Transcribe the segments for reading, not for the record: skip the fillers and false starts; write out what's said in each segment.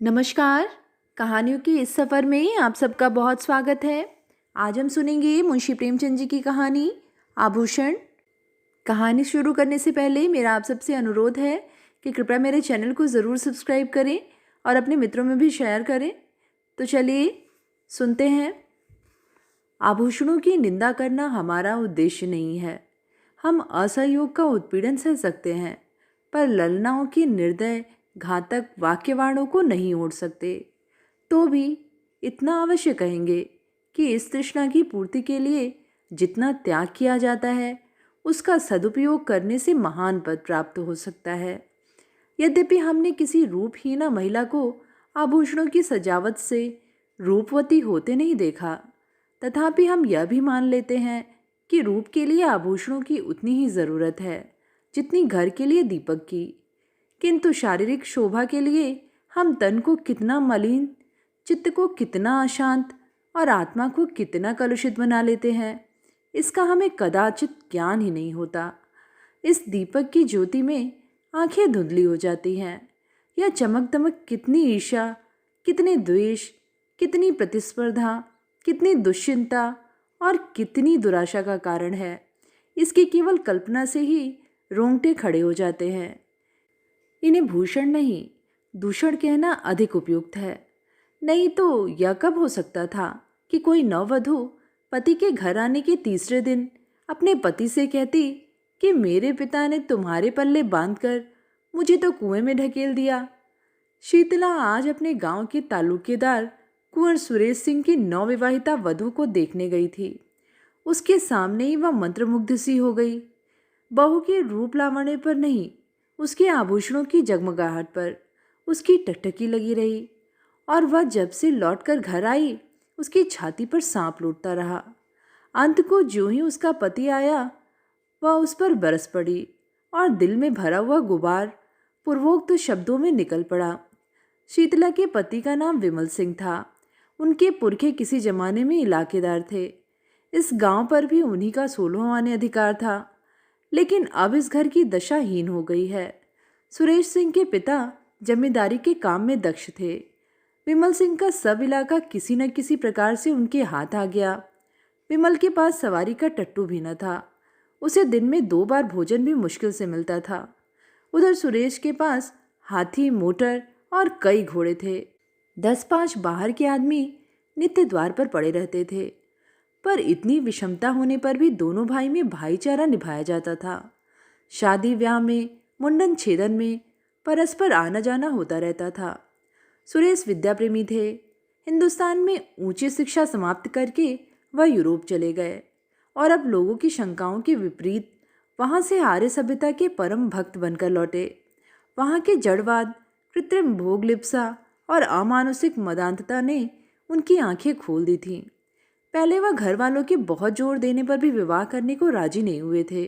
नमस्कार। कहानियों के इस सफ़र में आप सबका बहुत स्वागत है। आज हम सुनेंगे मुंशी प्रेमचंद जी की कहानी आभूषण। कहानी शुरू करने से पहले मेरा आप सबसे अनुरोध है कि कृपया मेरे चैनल को ज़रूर सब्सक्राइब करें और अपने मित्रों में भी शेयर करें। तो चलिए सुनते हैं। आभूषणों की निंदा करना हमारा उद्देश्य नहीं है। हम असहयोग का उत्पीड़न सह सकते हैं, पर ललनाओं की निर्दय घातक वाक्यवाणों को नहीं ओढ़ सकते। तो भी इतना अवश्य कहेंगे कि इस तृष्णा की पूर्ति के लिए जितना त्याग किया जाता है, उसका सदुपयोग करने से महान पद प्राप्त हो सकता है। यद्यपि हमने किसी रूपहीना महिला को आभूषणों की सजावट से रूपवती होते नहीं देखा, तथापि हम यह भी मान लेते हैं कि रूप के लिए आभूषणों की उतनी ही ज़रूरत है जितनी घर के लिए दीपक की। किंतु शारीरिक शोभा के लिए हम तन को कितना मलिन, चित्त को कितना अशांत और आत्मा को कितना कलुषित बना लेते हैं, इसका हमें कदाचित ज्ञान ही नहीं होता। इस दीपक की ज्योति में आंखें धुंधली हो जाती हैं। यह चमक दमक कितनी ईर्ष्या, कितने द्वेष, कितनी प्रतिस्पर्धा, कितनी दुश्चिंता और कितनी दुराशा का कारण है, इसकी केवल कल्पना से ही रोंगटे खड़े हो जाते हैं। इन्हें भूषण नहीं, दूषण कहना अधिक उपयुक्त है। नहीं तो यह कब हो सकता था कि कोई नववधू पति के घर आने के तीसरे दिन अपने पति से कहती कि मेरे पिता ने तुम्हारे पल्ले बांधकर मुझे तो कुएं में ढकेल दिया। शीतला आज अपने गांव के तालुकेदार कुंवर सुरेश सिंह की नवविवाहिता वधू को देखने गई थी। उसके सामने ही वह मंत्रमुग्ध सी हो गई। बहू के रूप लावण्य पर नहीं, उसके आभूषणों की जगमगाहट पर उसकी टकटकी लगी रही, और वह जब से लौटकर घर आई उसकी छाती पर सांप लूटता रहा। अंत को जो ही उसका पति आया, वह उस पर बरस पड़ी और दिल में भरा हुआ गुबार पूर्वोक्त शब्दों में निकल पड़ा। शीतला के पति का नाम विमल सिंह था। उनके पुरखे किसी जमाने में इलाकेदार थे। इस गांव पर भी उन्हीं का 16वां आने अधिकार था, लेकिन अब इस घर की दशा हीन हो गई है। सुरेश सिंह के पिता जमींदारी के काम में दक्ष थे। विमल सिंह का सब इलाका किसी न किसी प्रकार से उनके हाथ आ गया। विमल के पास सवारी का टट्टू भी न था। उसे दिन में 2 बार भोजन भी मुश्किल से मिलता था। उधर सुरेश के पास हाथी, मोटर और कई घोड़े थे। 10-5 बाहर के आदमी नित्य द्वार पर पड़े रहते थे, पर इतनी विषमता होने पर भी दोनों भाई में भाईचारा निभाया जाता था। शादी ब्याह में, मुंडन छेदन में परस्पर आना जाना होता रहता था। सुरेश विद्या प्रेमी थे। हिंदुस्तान में ऊंची शिक्षा समाप्त करके वह यूरोप चले गए और अब लोगों की शंकाओं के विपरीत वहाँ से आर्य सभ्यता के परम भक्त बनकर लौटे। वहाँ के जड़वाद, कृत्रिम भोग लिप्सा और अमानुषिक मदांधता ने उनकी आंखें खोल दी थीं। पहले वह घर वालों के बहुत जोर देने पर भी विवाह करने को राजी नहीं हुए थे।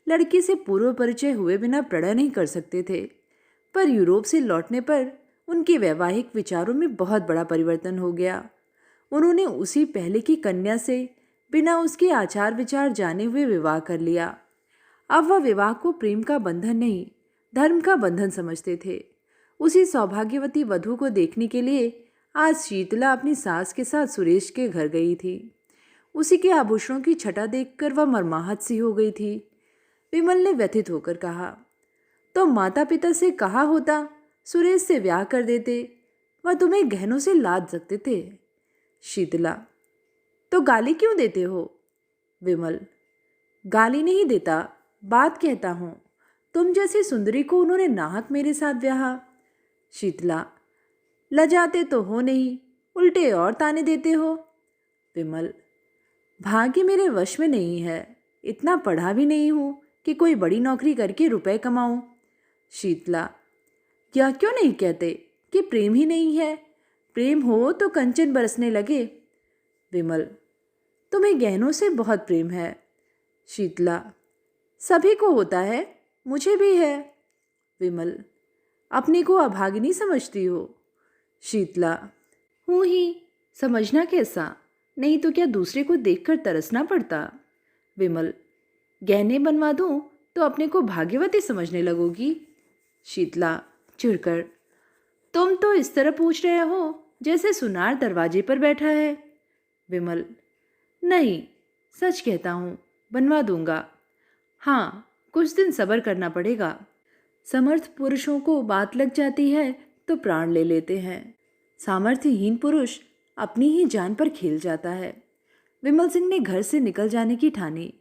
लड़की से पूर्व परिचय हुए बिना प्रणय नहीं कर सकते थे, पर यूरोप से लौटने पर उनके वैवाहिक विचारों में बहुत बड़ा परिवर्तन हो गया। उन्होंने उसी पहले की कन्या से बिना उसके आचार विचार जाने हुए विवाह कर लिया। अब वह विवाह को प्रेम का बंधन नहीं, धर्म का बंधन समझते थे। उसी सौभाग्यवती वधू को देखने के लिए आज शीतला अपनी सास के साथ सुरेश के घर गई थी। उसी के आभूषणों की छटा देखकर वह मर्माहत सी हो गई थी। विमल ने व्यथित होकर कहा, तो माता पिता से कहा होता सुरेश से ब्याह कर देते, वह तुम्हें गहनों से लाद सकते थे। शीतला, तो गाली क्यों देते हो? विमल, गाली नहीं देता, बात कहता हूँ। तुम जैसी सुंदरी को उन्होंने नाहक मेरे साथ ब्याहा। शीतला, लजाते तो हो नहीं, उल्टे और ताने देते हो। विमल, भाग्य मेरे वश में नहीं है। इतना पढ़ा भी नहीं हूँ कि कोई बड़ी नौकरी करके रुपए कमाऊं। शीतला, यह क्यों नहीं कहते कि प्रेम ही नहीं है? प्रेम हो तो कंचन बरसने लगे। विमल, तुम्हें गहनों से बहुत प्रेम है। शीतला, सभी को होता है, मुझे भी है। विमल, अपने को अभागिनी समझती हो? शीतला, हूँ ही, समझना कैसा? नहीं तो क्या दूसरे को देखकर तरसना पड़ता? विमल, गहने बनवा दूं तो अपने को भाग्यवती समझने लगोगी। शीतला चिढ़कर, तुम तो इस तरह पूछ रहे हो जैसे सुनार दरवाजे पर बैठा है। विमल, नहीं, सच कहता हूँ, बनवा दूंगा। हाँ, कुछ दिन सब्र करना पड़ेगा। समर्थ पुरुषों को बात लग जाती है तो प्राण ले लेते हैं। सामर्थ्यहीन पुरुष अपनी ही जान पर खेल जाता है। विमल सिंह ने घर से निकल जाने की ठानी।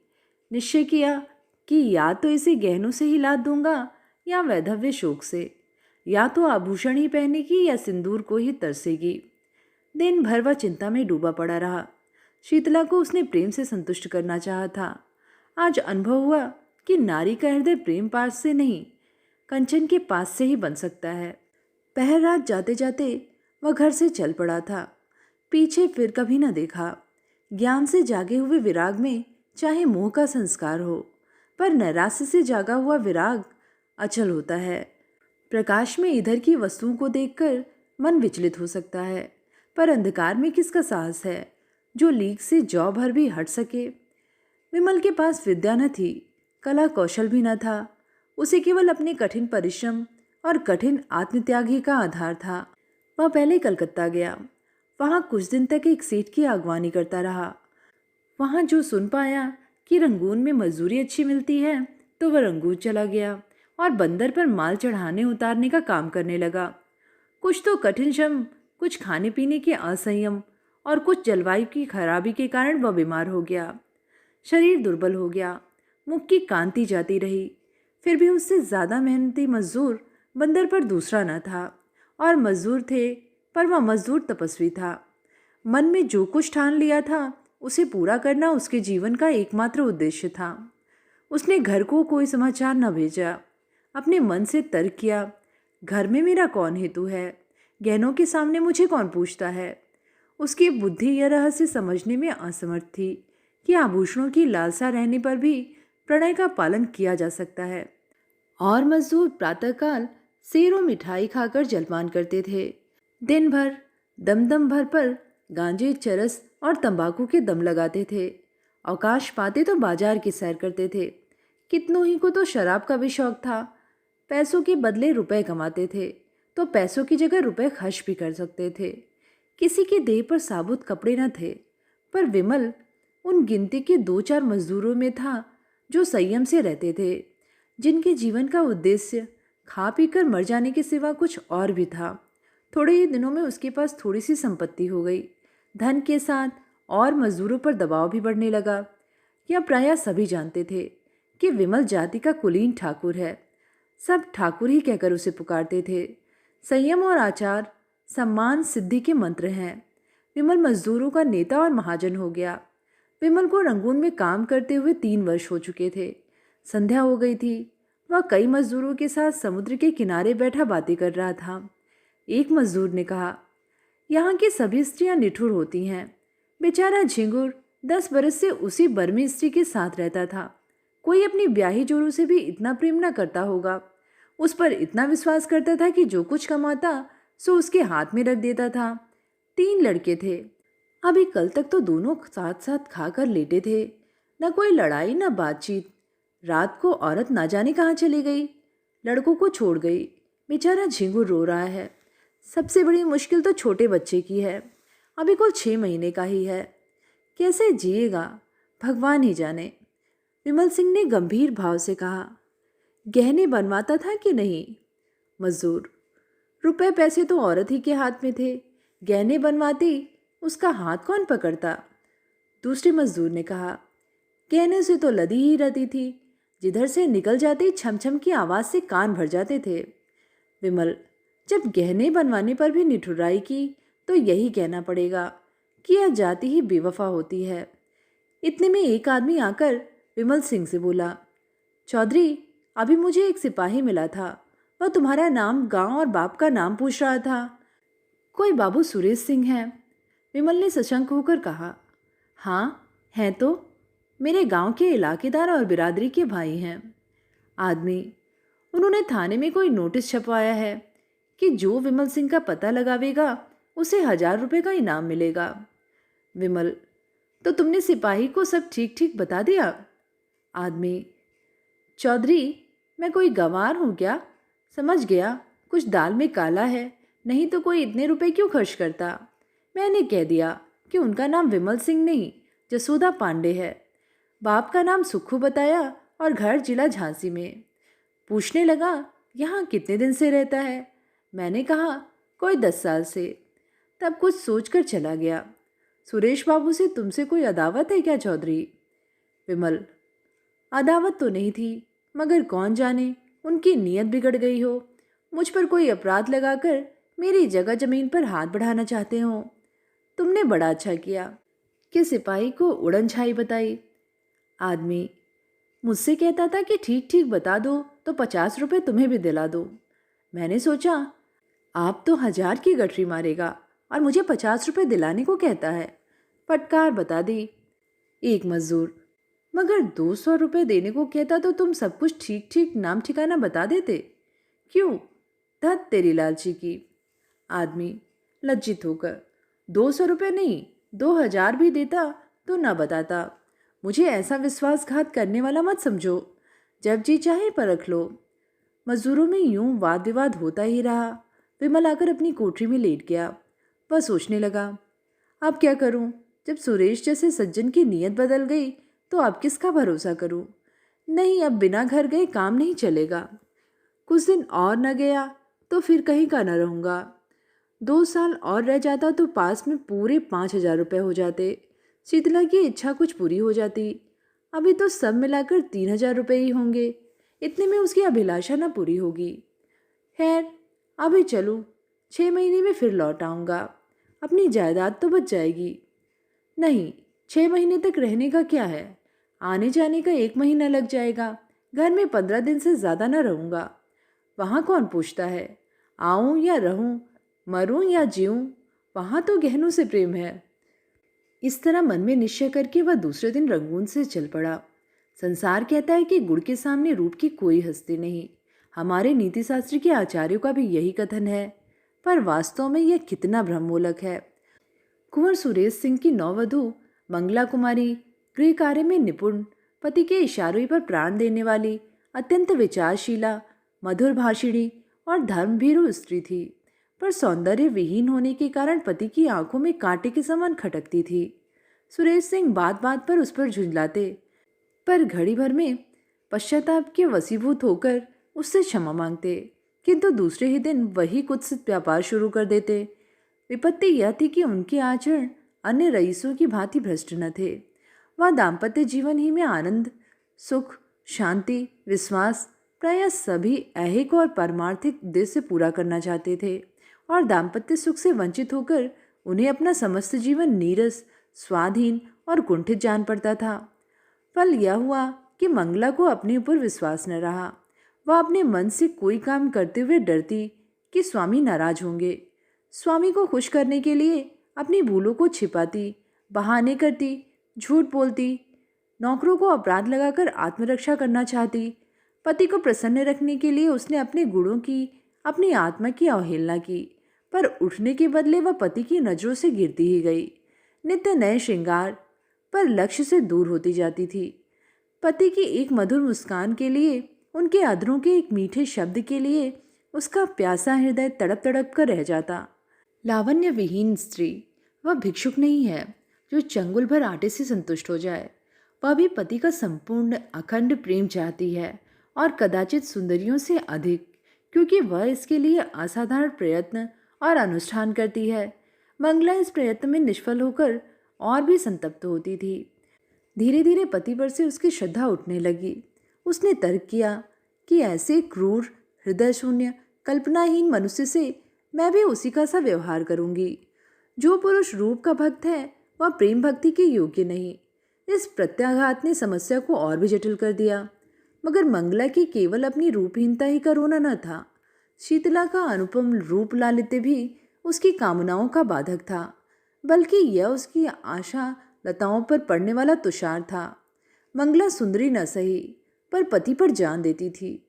निश्चय किया कि या तो इसे गहनों से ही लाद दूंगा या वैधव्य शोक से, या तो आभूषण ही पहनेगी या सिंदूर को ही तरसेगी। दिन भर वह चिंता में डूबा पड़ा रहा। शीतला को उसने प्रेम से संतुष्ट करना चाहा था। आज अनुभव हुआ कि नारी का हृदय प्रेम पास से नहीं, कंचन के पास से ही बन सकता है। पहर रात जाते जाते वह घर से चल पड़ा था। पीछे फिर कभी न देखा। ज्ञान से जागे हुए विराग में चाहे मोह का संस्कार हो, पर नैराश्य से जागा हुआ विराग अचल होता है। प्रकाश में इधर की वस्तुओं को देखकर मन विचलित हो सकता है, पर अंधकार में किसका साहस है जो लीक से जौ भर भी हट सके। विमल के पास विद्या न थी, कला कौशल भी न था। उसे केवल अपने कठिन परिश्रम और कठिन आत्मत्याग ही का आधार था। वह पहले कलकत्ता गया। वहाँ कुछ दिन तक एक सेठ की अगवानी करता रहा। वहाँ जो सुन पाया कि रंगून में मजदूरी अच्छी मिलती है तो वह रंगून चला गया और बंदर पर माल चढ़ाने उतारने का काम करने लगा। कुछ तो कठिन श्रम, कुछ खाने पीने के असंयम और कुछ जलवायु की खराबी के कारण वह बीमार हो गया। शरीर दुर्बल हो गया, मुख की कांति जाती रही। फिर भी उससे ज़्यादा मेहनती मजदूर बंदर पर दूसरा न था, और मजदूर थे पर वह मजदूर तपस्वी था। मन में जो कुछ ठान लिया था उसे पूरा करना उसके जीवन का एकमात्र उद्देश्य था। उसने घर को कोई समाचार न भेजा। अपने मन से तर्क किया, घर में मेरा कौन हेतु है, गहनों के सामने मुझे कौन पूछता है। उसकी बुद्धि यह रहस्य समझने में असमर्थ थी कि आभूषणों की लालसा रहने पर भी प्रणय का पालन किया जा सकता है। और मजदूर प्रातःकाल सेरों मिठाई खाकर जलपान करते थे। दिन भर दम भर पर गांजे, चरस और तंबाकू के दम लगाते थे। अवकाश पाते तो बाजार की सैर करते थे। कितनों ही को तो शराब का भी शौक था। पैसों के बदले रुपए कमाते थे तो पैसों की जगह रुपए खर्च भी कर सकते थे। किसी के देह पर साबुत कपड़े न थे, पर विमल उन गिनती के 2-4 मजदूरों में था जो संयम से रहते थे, जिनके जीवन का उद्देश्य खा पी कर मर जाने के सिवा कुछ और भी था। थोड़े ही दिनों में उसके पास थोड़ी सी संपत्ति हो गई। धन के साथ और मजदूरों पर दबाव भी बढ़ने लगा। यह प्रायः सभी जानते थे कि विमल जाति का कुलीन ठाकुर है। सब ठाकुर ही कहकर उसे पुकारते थे। संयम और आचार सम्मान सिद्धि के मंत्र हैं। विमल मजदूरों का नेता और महाजन हो गया। विमल को रंगून में काम करते हुए 3 वर्ष हो चुके थे। संध्या हो गई थी। वह कई मजदूरों के साथ समुद्र के किनारे बैठा बातें कर रहा था। एक मजदूर ने कहा, यहाँ की सभी स्त्रियां निठुर होती हैं। बेचारा झिंगुर 10 बरस से उसी बर्मी स्त्री के साथ रहता था। कोई अपनी ब्याही जोरू से भी इतना प्रेम न करता होगा। उस पर इतना विश्वास करता था कि जो कुछ कमाता सो उसके हाथ में रख देता था। 3 लड़के थे। अभी कल तक तो दोनों साथ साथ खाकर लेटे थे। न कोई लड़ाई न बातचीत। रात को औरत ना जाने कहाँ चली गई, लड़कों को छोड़ गई। बेचारा झिंगुर रो रहा है। सबसे बड़ी मुश्किल तो छोटे बच्चे की है। अभी कुल 6 महीने का ही है। कैसे जिएगा भगवान ही जाने। विमल सिंह ने गंभीर भाव से कहा, गहने बनवाता था कि नहीं? मजदूर, रुपए पैसे तो औरत ही के हाथ में थे। गहने बनवाती उसका हाथ कौन पकड़ता? दूसरे मजदूर ने कहा, गहने से तो लदी ही रहती थी। जिधर से निकल जाती छम छम की आवाज़ से कान भर जाते थे। विमल, जब गहने बनवाने पर भी निठुराई की तो यही कहना पड़ेगा कि यह जाति ही बेवफा होती है। इतने में एक आदमी आकर विमल सिंह से बोला, चौधरी, अभी मुझे एक सिपाही मिला था। वह तुम्हारा नाम, गांव और बाप का नाम पूछ रहा था। कोई बाबू सुरेश सिंह है? विमल ने सशंक होकर कहा, हाँ हैं तो। मेरे गांव के इलाकेदार और बिरादरी के भाई हैं। आदमी, उन्होंने थाने में कोई नोटिस छपवाया है कि जो विमल सिंह का पता लगावेगा उसे 1000 रुपये का इनाम मिलेगा। विमल, तो तुमने सिपाही को सब ठीक ठीक बता दिया? आदमी, चौधरी, मैं कोई गंवार हूँ क्या? समझ गया कुछ दाल में काला है, नहीं तो कोई इतने रुपए क्यों खर्च करता। मैंने कह दिया कि उनका नाम विमल सिंह नहीं, जसोदा पांडे है। बाप का नाम सुक्खू बताया और घर जिला झांसी में। पूछने लगा, यहाँ कितने दिन से रहता है। मैंने कहा, कोई 10 साल से। तब कुछ सोचकर चला गया। सुरेश बाबू से तुमसे कोई अदावत है क्या चौधरी? विमल, अदावत तो नहीं थी, मगर कौन जाने उनकी नीयत बिगड़ गई हो, मुझ पर कोई अपराध लगाकर मेरी जगह जमीन पर हाथ बढ़ाना चाहते हो। तुमने बड़ा अच्छा किया कि सिपाही को उड़न छाई बताई। आदमी मुझसे कहता था कि ठीक ठीक बता दो तो 50 रुपये तुम्हें भी दिला दो। मैंने सोचा, आप तो 1000 की गठरी मारेगा और मुझे 50 रुपये दिलाने को कहता है। फटकार बता दी। एक मजदूर, मगर 200 रुपये देने को कहता तो तुम सब कुछ ठीक ठीक नाम ठिकाना बता देते। क्यों? धत तेरी लालची की। आदमी लज्जित होकर, 200 रुपये नहीं, 2000 भी देता तो न बताता। मुझे ऐसा विश्वासघात करने वाला मत समझो। जब जी चाहे परख लो। मजदूरों में यूं वाद विवाद होता ही रहा। विमल आकर अपनी कोठरी में लेट गया। वह सोचने लगा, अब क्या करूं? जब सुरेश जैसे सज्जन की नीयत बदल गई तो अब किसका भरोसा करूं? नहीं, अब बिना घर गए काम नहीं चलेगा। कुछ दिन और न गया तो फिर कहीं का न रहूंगा। 2 साल और रह जाता तो पास में पूरे 5000 रुपये हो जाते। शीतला की इच्छा कुछ पूरी हो जाती। अभी तो सब मिलाकर 3000 रुपये ही होंगे। इतने में उसकी अभिलाषा न पूरी होगी। खैर, अभी चलूँ, 6 महीने में फिर लौट आऊँगा। अपनी जायदाद तो बच जाएगी। नहीं, 6 महीने तक रहने का क्या है, आने जाने का 1 महीना लग जाएगा। घर में 15 दिन से ज़्यादा न रहूँगा। वहाँ कौन पूछता है, आऊँ या रहूँ, मरूँ या जीऊँ, वहाँ तो गहनों से प्रेम है। इस तरह मन में निश्चय करके वह दूसरे दिन रंगून से चल पड़ा। संसार कहता है कि गुड़ के सामने रूप की कोई हस्ती नहीं। हमारे नीति शास्त्र के आचार्यों का भी यही कथन है, पर वास्तव में यह कितना भ्रममूलक है। कुंवर सुरेश सिंह की नौवधू मंगला कुमारी गृह कार्य में निपुण, पति के इशारों पर प्राण देने वाली, अत्यंत विचारशीला, मधुर भाषिणी और धर्मभीरू स्त्री थी, पर सौंदर्य विहीन होने के कारण पति की आंखों में कांटे के समान खटकती थी। सुरेश सिंह बात बात पर उस पर झुंझलाते, पर घड़ी भर में पश्चाताप के वशीभूत होकर उससे क्षमा मांगते, किंतु दूसरे ही दिन वही कुत्सित व्यापार शुरू कर देते। विपत्ति यह थी कि उनके आचरण अन्य रईसों की भांति भ्रष्ट न थे। वह दाम्पत्य जीवन ही में आनंद, सुख, शांति, विश्वास प्रायः सभी ऐहिक और पारमार्थिक उद्देश्य से पूरा करना चाहते थे, और दाम्पत्य सुख से वंचित होकर उन्हें अपना समस्त जीवन नीरस, स्वाधीन और कुंठित जान पड़ता था। फल यह हुआ कि मंगला को अपने ऊपर विश्वास न रहा। वह अपने मन से कोई काम करते हुए डरती कि स्वामी नाराज होंगे। स्वामी को खुश करने के लिए अपनी भूलों को छिपाती, बहाने करती, झूठ बोलती, नौकरों को अपराध लगाकर आत्मरक्षा करना चाहती। पति को प्रसन्न रखने के लिए उसने अपने गुणों की, अपनी आत्मा की अवहेलना की, पर उठने के बदले वह पति की नजरों से गिरती ही गई। नित्य नए श्रृंगार, पर लक्ष्य से दूर होती जाती थी। पति की एक मधुर मुस्कान के लिए, उनके अधरों के एक मीठे शब्द के लिए उसका प्यासा हृदय तड़प तड़प कर रह जाता। लावण्य विहीन स्त्री वह भिक्षुक नहीं है जो चंगुल भर आटे से संतुष्ट हो जाए। वह भी पति का संपूर्ण अखंड प्रेम चाहती है, और कदाचित सुंदरियों से अधिक, क्योंकि वह इसके लिए असाधारण प्रयत्न और अनुष्ठान करती है। मंगला इस प्रयत्न में निष्फल होकर और भी संतप्त होती थी। धीरे धीरे पति पर से उसकी श्रद्धा उठने लगी। उसने तर्क किया कि ऐसे क्रूर, हृदय शून्य, कल्पनाहीन मनुष्य से मैं भी उसी का सा व्यवहार करूंगी। जो पुरुष रूप का भक्त है वह प्रेम भक्ति के योग्य नहीं। इस प्रत्याघात ने समस्या को और भी जटिल कर दिया। मगर मंगला की केवल अपनी रूपहीनता ही का रोना न था। शीतला का अनुपम रूप लालित्य भी उसकी कामनाओं का बाधक था, बल्कि यह उसकी आशा लताओं पर पड़ने वाला तुषार था। मंगला सुंदरी न सही, पर पति पर जान देती थी।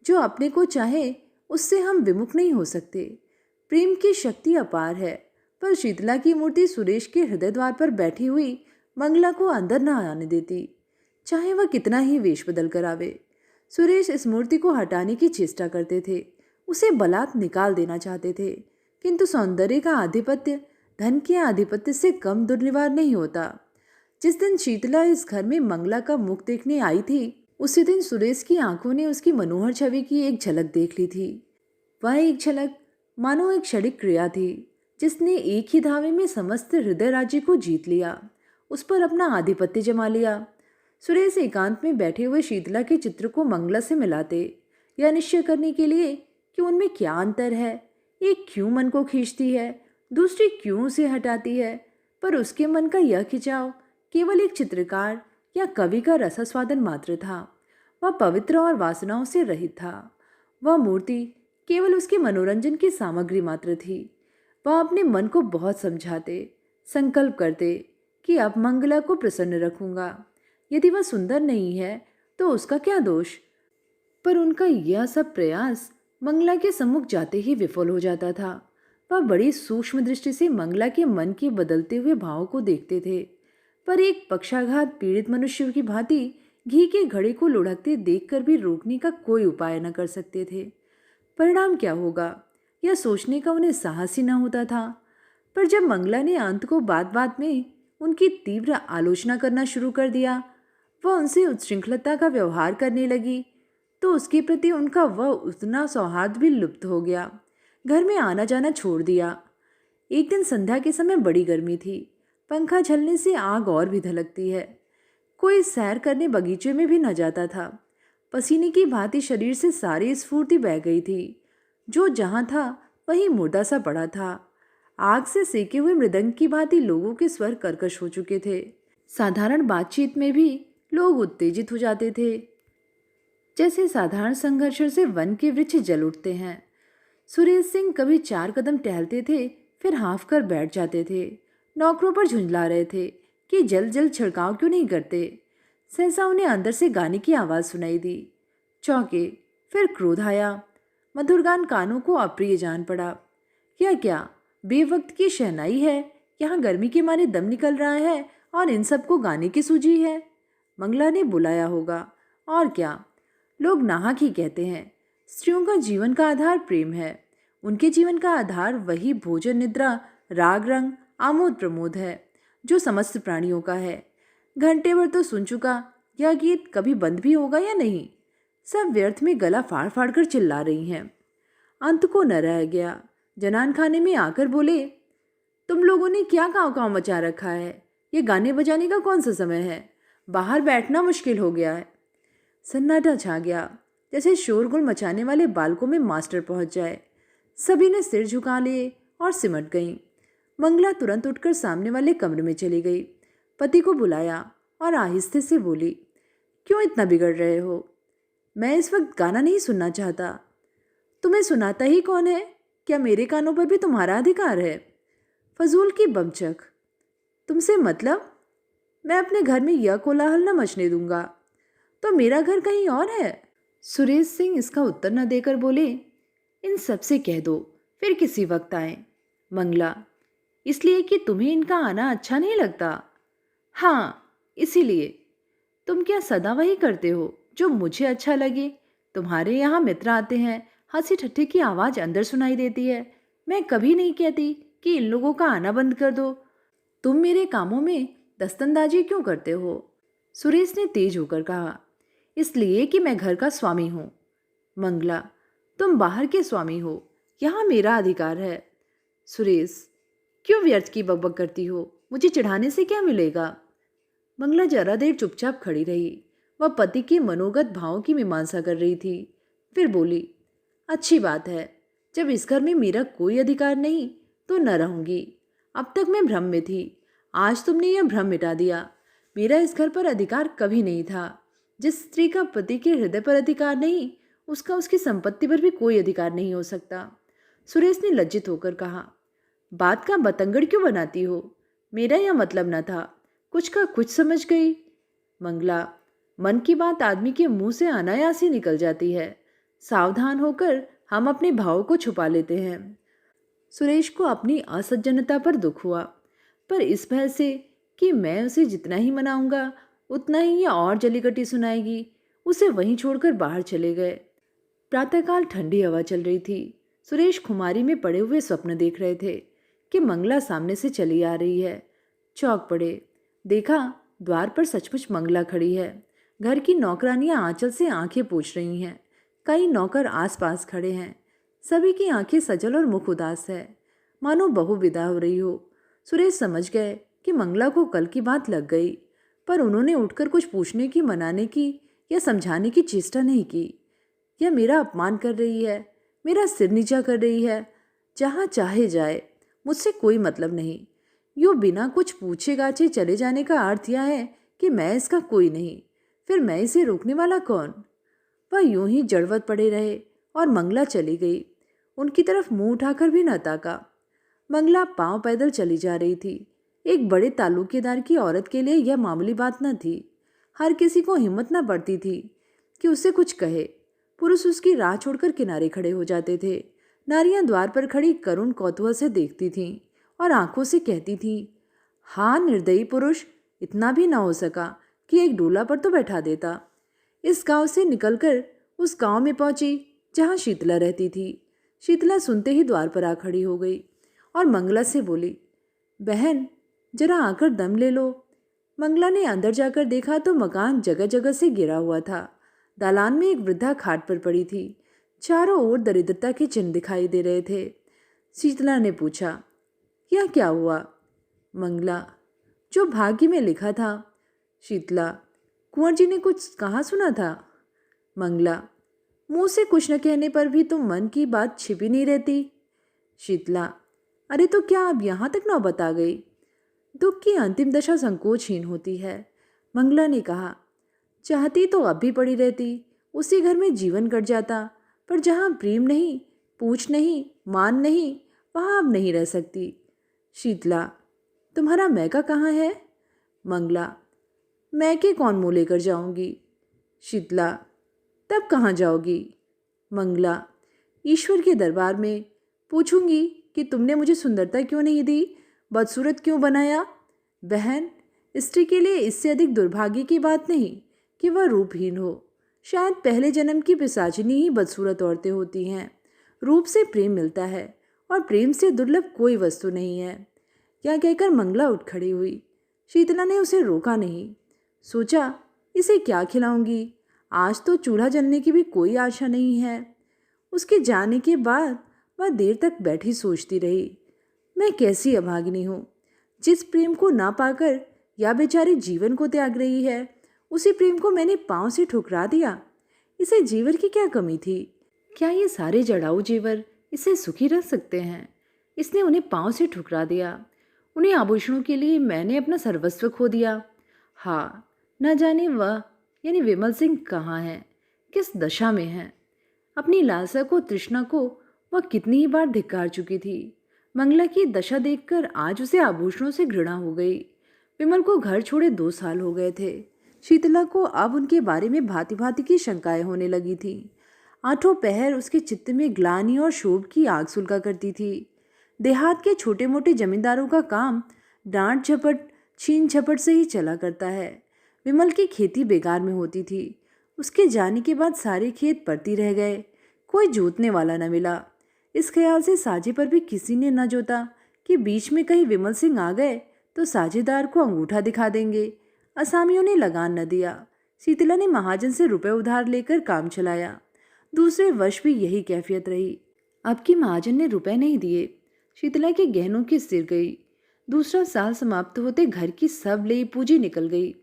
जो अपने को चाहे उससे हम विमुख नहीं हो सकते। प्रेम की शक्ति अपार है, पर शीतला की मूर्ति सुरेश के हृदय द्वार पर बैठी हुई मंगला को अंदर न आने देती, चाहे वह कितना ही वेश बदल कर आवे। सुरेश इस मूर्ति को हटाने की चेष्टा करते थे, उसे बलात् निकाल देना चाहते थे, किंतु सौंदर्य का आधिपत्य धन के आधिपत्य से कम दुर्निवार नहीं होता। जिस दिन शीतला इस घर में मंगला का मुख देखने आई थी, उसी दिन सुरेश की आंखों ने उसकी मनोहर छवि की एक झलक देख ली थी। वह एक झलक मानो एक क्षणिक क्रिया थी, जिसने एक ही धावे में समस्त हृदय राज्य को जीत लिया, उस पर अपना आधिपत्य जमा लिया। सुरेश एकांत में बैठे हुए शीतला के चित्र को मंगला से मिलाते, यह निश्चय करने के लिए कि उनमें क्या अंतर है। एक क्यों मन को खींचती है, दूसरी क्यों उसे हटाती है, पर उसके मन का यह खिंचाव केवल एक चित्रकार या कवि का रसास्वादन मात्र था। वह पवित्र और वासनाओं से रहित था। वह मूर्ति केवल उसके मनोरंजन की सामग्री मात्र थी। वह अपने मन को बहुत समझाते, संकल्प करते कि अब मंगला को प्रसन्न रखूंगा। यदि वह सुंदर नहीं है तो उसका क्या दोष, पर उनका यह सब प्रयास मंगला के सम्मुख जाते ही विफल हो जाता था। वह बड़ी सूक्ष्म दृष्टि से मंगला के मन के बदलते हुए भावों को देखते थे, पर एक पक्षाघात पीड़ित मनुष्य की भांति घी के घड़े को लुढ़कते देखकर भी रोकने का कोई उपाय न कर सकते थे। परिणाम क्या होगा, यह सोचने का उन्हें साहस ही न होता था। पर जब मंगला ने अंत को बात बात में उनकी तीव्र आलोचना करना शुरू कर दिया, वह उनसे उच्छृंखलता का व्यवहार करने लगी, तो उसके प्रति उनका वह उतना सौहार्द भी लुप्त हो गया। घर में आना जाना छोड़ दिया। एक दिन संध्या के समय बड़ी गर्मी थी। पंखा झलने से आग और भी धधकती है। कोई सैर करने बगीचे में भी न जाता था। पसीने की भांति शरीर से सारी स्फूर्ति बह गई थी। जो जहाँ था वहीं मुर्दा सा पड़ा था। आग से सेके हुए मृदंग की भांति लोगों के स्वर कर्कश हो चुके थे। साधारण बातचीत में भी लोग उत्तेजित हो जाते थे, जैसे साधारण संघर्षों से वन के वृक्ष जल उठते हैं। सुरेश सिंह कभी 4 कदम टहलते थे, फिर हाँफ कर बैठ जाते थे। नौकरों पर झुंझला रहे थे कि जल्द जल्द छिड़काव क्यों नहीं करते। सहसा उन्हें अंदर से गाने की आवाज़ सुनाई दी। चौंके, फिर क्रोध आया। मधुर गान कानों को अप्रिय जान पड़ा। यह क्या बेवक्त की शहनाई है। यहाँ गर्मी के मारे दम निकल रहा है और इन सबको गाने की सूझी है। मंगला ने बुलाया होगा, और क्या। लोग नाहक ही कहते हैं। स्त्रियों का जीवन का आधार प्रेम है। उनके जीवन का आधार वही भोजन, निद्रा, राग, रंग, आमोद प्रमोद है जो समस्त प्राणियों का है। घंटे भर तो सुन चुका, यह गीत कभी बंद भी होगा या नहीं। सब व्यर्थ में गला फाड़ फाड़ कर चिल्ला रही हैं। अंत को न रह गया। जनान खाने में आकर बोले, तुम लोगों ने क्या काँव काँव मचा रखा है। ये गाने बजाने का कौन सा समय है। बाहर बैठना मुश्किल हो गया है। सन्नाटा छा गया, जैसे शोरगुल मचाने वाले बालकों में मास्टर पहुंच जाए। सभी ने सिर झुका लिए और सिमट गईं। मंगला तुरंत उठकर सामने वाले कमरे में चली गई। पति को बुलाया और आहिस्ते से बोली, क्यों इतना बिगड़ रहे हो। मैं इस वक्त गाना नहीं सुनना चाहता। तुम्हें सुनाता ही कौन है। क्या मेरे कानों पर भी तुम्हारा अधिकार है। फजूल की बमचक। तुमसे मतलब। मैं अपने घर में यह कोलाहल न मचने दूंगा। तो मेरा घर कहीं और है। सुरेश सिंह इसका उत्तर न देकर बोले, इन सब से कह दो फिर किसी वक्त आए। मंगला, इसलिए कि तुम्हें इनका आना अच्छा नहीं लगता। हाँ, इसीलिए। तुम क्या सदा वही करते हो जो मुझे अच्छा लगे। तुम्हारे यहाँ मित्र आते हैं, हंसी ठट्ठे की आवाज़ अंदर सुनाई देती है। मैं कभी नहीं कहती कि इन लोगों का आना बंद कर दो। तुम मेरे कामों में दस्तंदाजी क्यों करते हो। सुरेश ने तेज होकर कहा, इसलिए कि मैं घर का स्वामी हूँ। मंगला, तुम बाहर के स्वामी हो, यहाँ मेरा अधिकार है। सुरेश, क्यों व्यर्थ की बकबक करती हो। मुझे चिढ़ाने से क्या मिलेगा। मंगला जरा देर चुपचाप खड़ी रही। वह पति के मनोगत भावों की मीमांसा कर रही थी। फिर बोली, अच्छी बात है। जब इस घर में मेरा कोई अधिकार नहीं तो न रहूंगी। अब तक मैं भ्रम में थी, आज तुमने यह भ्रम मिटा दिया। मेरा इस घर पर अधिकार कभी नहीं था। जिस स्त्री का पति के हृदय पर अधिकार नहीं, उसका उसकी संपत्ति पर भी कोई अधिकार नहीं हो सकता। सुरेश ने लज्जित होकर कहा, बात का बतंगड़ क्यों बनाती हो। मेरा यह मतलब न था। कुछ का कुछ समझ गई। मंगला, मन की बात आदमी के मुंह से अनायास ही निकल जाती है। सावधान होकर हम अपने भावों को छुपा लेते हैं। सुरेश को अपनी असज्जनता पर दुख हुआ, पर इस भय से कि मैं उसे जितना ही मनाऊंगा उतना ही यह और जलीकटी सुनाएगी, उसे वहीं छोड़कर बाहर चले गए। प्रातःकाल ठंडी हवा चल रही थी। सुरेश खुमारी में पड़े हुए स्वप्न देख रहे थे कि मंगला सामने से चली आ रही है। चौंक पड़े। देखा, द्वार पर सचमुच मंगला खड़ी है। घर की नौकरानियां आंचल से आंखें पोंछ रही हैं। कई नौकर आसपास खड़े हैं। सभी की आंखें सजल और मुख उदास है, मानो बहू विदा हो रही हो। सुरेश समझ गए कि मंगला को कल की बात लग गई, पर उन्होंने उठकर कुछ पूछने की, मनाने की या समझाने की चेष्टा नहीं की। यह मेरा अपमान कर रही है, मेरा सिर नीचा कर रही है। जहाँ चाहे जाए, मुझसे कोई मतलब नहीं। यूँ बिना कुछ पूछे गाछे चले जाने का अर्थ यह है कि मैं इसका कोई नहीं। फिर मैं इसे रोकने वाला कौन? वह यूं ही जड़वत पड़े रहे और मंगला चली गई। उनकी तरफ मुंह उठाकर भी न ताका। मंगला पांव पैदल चली जा रही थी। एक बड़े तालुकेदार की औरत के लिए यह मामूली बात न थी। हर किसी को हिम्मत न पड़ती थी कि उससे कुछ कहे। पुरुष उसकी राह छोड़कर किनारे खड़े हो जाते थे। नारियां द्वार पर खड़ी करुण कौतूहल से देखती थीं और आंखों से कहती थीं, हाँ निर्दयी पुरुष, इतना भी ना हो सका कि एक डोला पर तो बैठा देता। इस गांव से निकलकर उस गांव में पहुंची जहां शीतला रहती थी। शीतला सुनते ही द्वार पर आ खड़ी हो गई और मंगला से बोली, बहन जरा आकर दम ले लो। मंगला ने अंदर जाकर देखा तो मकान जगह जगह से गिरा हुआ था। दालान में एक वृद्धा खाट पर पड़ी थी। चारों ओर दरिद्रता के चिन्ह दिखाई दे रहे थे। शीतला ने पूछा, यह क्या हुआ? मंगला, जो भाग्य में लिखा था। शीतला, कुंवर जी ने कुछ कहा सुना था? मंगला, मुंह से कुछ न कहने पर भी तो मन की बात छिपी नहीं रहती। शीतला, अरे तो क्या अब यहाँ तक नौबत आ गई? दुख की अंतिम दशा संकोचहीन होती है। मंगला ने कहा, चाहती तो अब भी पड़ी रहती, उसी घर में जीवन कट जाता, पर जहाँ प्रेम नहीं, पूछ नहीं, मान नहीं, वहाँ अब नहीं रह सकती। शीतला, तुम्हारा मैका कहाँ है? मंगला, मैके कौन मुँह लेकर जाऊंगी? शीतला, तब कहाँ जाओगी? मंगला, ईश्वर के दरबार में पूछूंगी कि तुमने मुझे सुंदरता क्यों नहीं दी, बदसूरत क्यों बनाया। बहन, स्त्री के लिए इससे अधिक दुर्भाग्य की बात नहीं कि वह रूपहीन हो। शायद पहले जन्म की पिशाचिनी ही बदसूरत औरतें होती हैं। रूप से प्रेम मिलता है और प्रेम से दुर्लभ कोई वस्तु नहीं है। क्या कहकर मंगला उठ खड़ी हुई। शीतला ने उसे रोका नहीं। सोचा, इसे क्या खिलाऊंगी? आज तो चूल्हा जलने की भी कोई आशा नहीं है। उसके जाने के बाद वह देर तक बैठी सोचती रही, मैं कैसी अभागिनी हूँ, जिस प्रेम को ना पाकर या बेचारी जीवन को त्याग रही है, उसी प्रेम को मैंने पांव से ठुकरा दिया। इसे जीवर की क्या कमी थी? क्या ये सारे जड़ाऊ जीवर इसे सुखी रख सकते हैं? इसने उन्हें पांव से ठुकरा दिया। उन्हें आभूषणों के लिए मैंने अपना सर्वस्व खो दिया। हाँ, न जाने वह यानी विमल सिंह कहाँ है, किस दशा में है। अपनी लालसा को, तृष्णा को वह कितनी ही बार धिक्कार चुकी थी। मंगला की दशा देखकर आज उसे आभूषणों से घृणा हो गई। विमल को घर छोड़े 2 साल हो गए थे। शीतला को अब उनके बारे में भांति भांति की शंकाएं होने लगी थी। आठों पहर उसके चित्त में ग्लानि और शोभ की आग सुलगा करती थी। देहात के छोटे मोटे जमींदारों का काम डांट झपट, छीन झपट से ही चला करता है। विमल की खेती बेकार में होती थी। उसके जाने के बाद सारे खेत पड़ती रह गए, कोई जोतने वाला न मिला। इस ख्याल से साझे पर भी किसी ने न जोता कि बीच में कहीं विमल सिंह आ गए तो साझेदार को अंगूठा दिखा देंगे। असामियों ने लगान न दिया। शीतला ने महाजन से रुपए उधार लेकर काम चलाया। दूसरे वर्ष भी यही कैफियत रही। अब की महाजन ने रुपए नहीं दिए। शीतला के गहनों की सिर गई। दूसरा साल समाप्त होते घर की सब ले पूंजी निकल गई।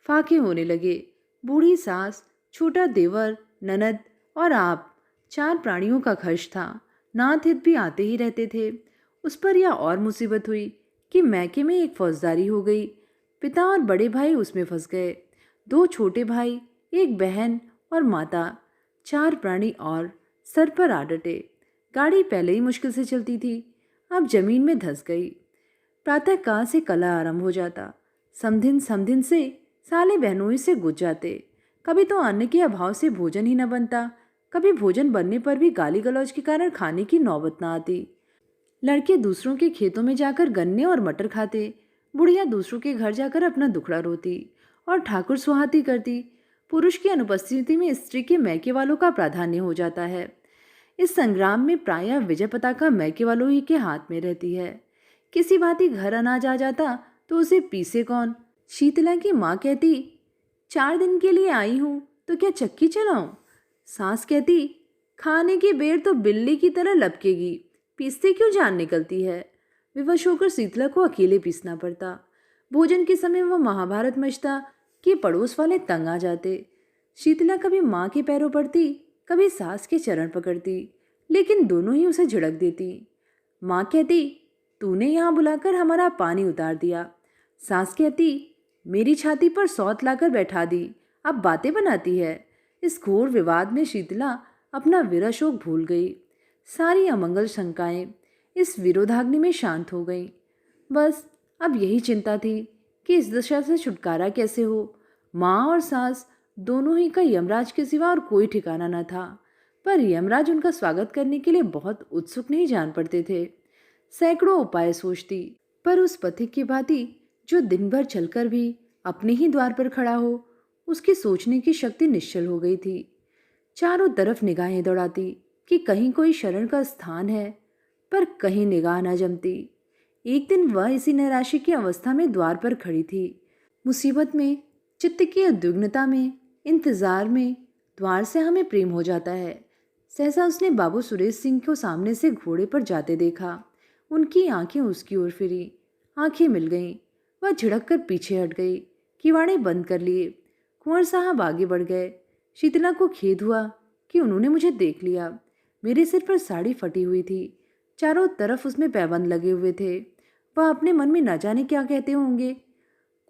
फाके होने लगे। बूढ़ी सास, छोटा देवर, ननद और आप, 4 प्राणियों का खर्च था। नाथ हित भी आते ही रहते थे। उस पर यह और मुसीबत हुई कि मैके में एक फौजदारी हो गई। पिता और बड़े भाई उसमें फंस गए। 2 छोटे भाई, एक बहन और माता, 4 प्राणी और सर पर आ डटे। गाड़ी पहले ही मुश्किल से चलती थी, अब जमीन में धंस गई। प्रातः काल से कला आरंभ हो जाता। समधिन समधिन से साले बहनोई से गुज जाते। कभी तो अन्न के अभाव से भोजन ही न बनता, कभी भोजन बनने पर भी गाली गलौज के कारण खाने की नौबत न आती। लड़के दूसरों के खेतों में जाकर गन्ने और मटर खाते। बुढ़िया दूसरों के घर जाकर अपना दुखड़ा रोती और ठाकुर सुहाती करती। पुरुष की अनुपस्थिति में स्त्री के मैके वालों का प्राधान्य हो जाता है। इस संग्राम में प्रायः विजय पताका मैके वालों ही के हाथ में रहती है। किसी भांति घर अनाज आ जाता तो उसे पीसे कौन। शीतला की माँ कहती, 4 दिन के लिए आई हूँ तो क्या चक्की चलाऊं? सास कहती, खाने की बेर तो बिल्ली की तरह लपकेगी, पीसते क्यों जान निकलती है। विवश होकर शीतला को अकेले पीसना पड़ता। भोजन के समय वह महाभारत मचता कि पड़ोस वाले तंग आ जाते। शीतला कभी माँ के पैरों पड़ती, कभी सास के चरण पकड़ती, लेकिन दोनों ही उसे झिड़क देती। माँ कहती, तूने यहाँ बुलाकर हमारा पानी उतार दिया। सास कहती, मेरी छाती पर सौत लाकर बैठा दी, अब बातें बनाती है। इस घोर विवाद में शीतला अपना विरह-शोक भूल गई। सारी अमंगल शंकाएं इस विरोधाग्नि में शांत हो गईं। बस अब यही चिंता थी कि इस दशा से छुटकारा कैसे हो। माँ और सास दोनों ही का यमराज के सिवा और कोई ठिकाना न था, पर यमराज उनका स्वागत करने के लिए बहुत उत्सुक नहीं जान पड़ते थे। सैकड़ों उपाय सोचती, पर उस पथिक की भांति जो दिन भर चलकर भी अपने ही द्वार पर खड़ा हो, उसकी सोचने की शक्ति निश्चल हो गई थी। चारों तरफ निगाहें दौड़ाती कि कहीं कोई शरण का स्थान है, पर कहीं निगाह न जमती। एक दिन वह इसी नैराश्य की अवस्था में द्वार पर खड़ी थी। मुसीबत में, चित्त की उद्विग्नता में, इंतजार में द्वार से हमें प्रेम हो जाता है। सहसा उसने बाबू सुरेश सिंह को सामने से घोड़े पर जाते देखा। उनकी आंखें उसकी ओर फिरी, आंखें मिल गईं। वह झिड़क कर पीछे हट गई, किवाड़े बंद कर लिए। कुंवर साहब आगे बढ़ गए। शीतला को खेद हुआ कि उन्होंने मुझे देख लिया। मेरे सिर पर साड़ी फटी हुई थी, चारों तरफ उसमें पैबंद लगे हुए थे। वह अपने मन में न जाने क्या कहते होंगे।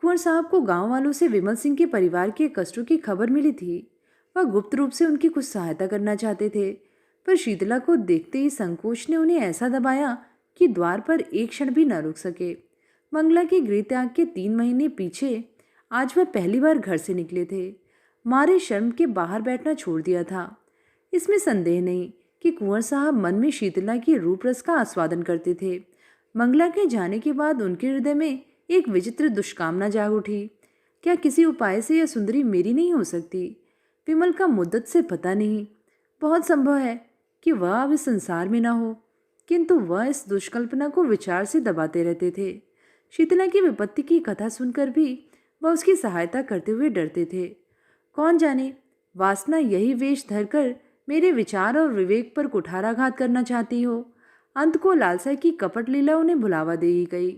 कुंवर साहब को गांव वालों से विमल सिंह के परिवार के कष्टों की खबर मिली थी। वह गुप्त रूप से उनकी कुछ सहायता करना चाहते थे, पर शीतला को देखते ही संकोच ने उन्हें ऐसा दबाया कि द्वार पर एक क्षण भी न रुक सके। मंगला के गृह त्याग के 3 महीने पीछे आज वह पहली बार घर से निकले थे। मारे शर्म के बाहर बैठना छोड़ दिया था। इसमें संदेह नहीं कि कुंवर साहब मन में शीतला की रूप रस का आस्वादन करते थे। मंगला के जाने के बाद उनके हृदय में एक विचित्र दुष्कामना जाग उठी। क्या किसी उपाय से यह सुंदरी मेरी नहीं हो सकती? विमल का मुद्दत से पता नहीं। बहुत संभव है कि वह अब इस संसार में न हो, किंतु वह इस दुष्कल्पना को विचार से दबाते रहते थे। शीतला की विपत्ति की कथा सुनकर भी वह उसकी सहायता करते हुए डरते थे। कौन जाने, वासना यही वेश धरकर मेरे विचार और विवेक पर कुठाराघात करना चाहती हो। अंत को लालसा की कपट लीला उन्हें भुलावा दे ही गई।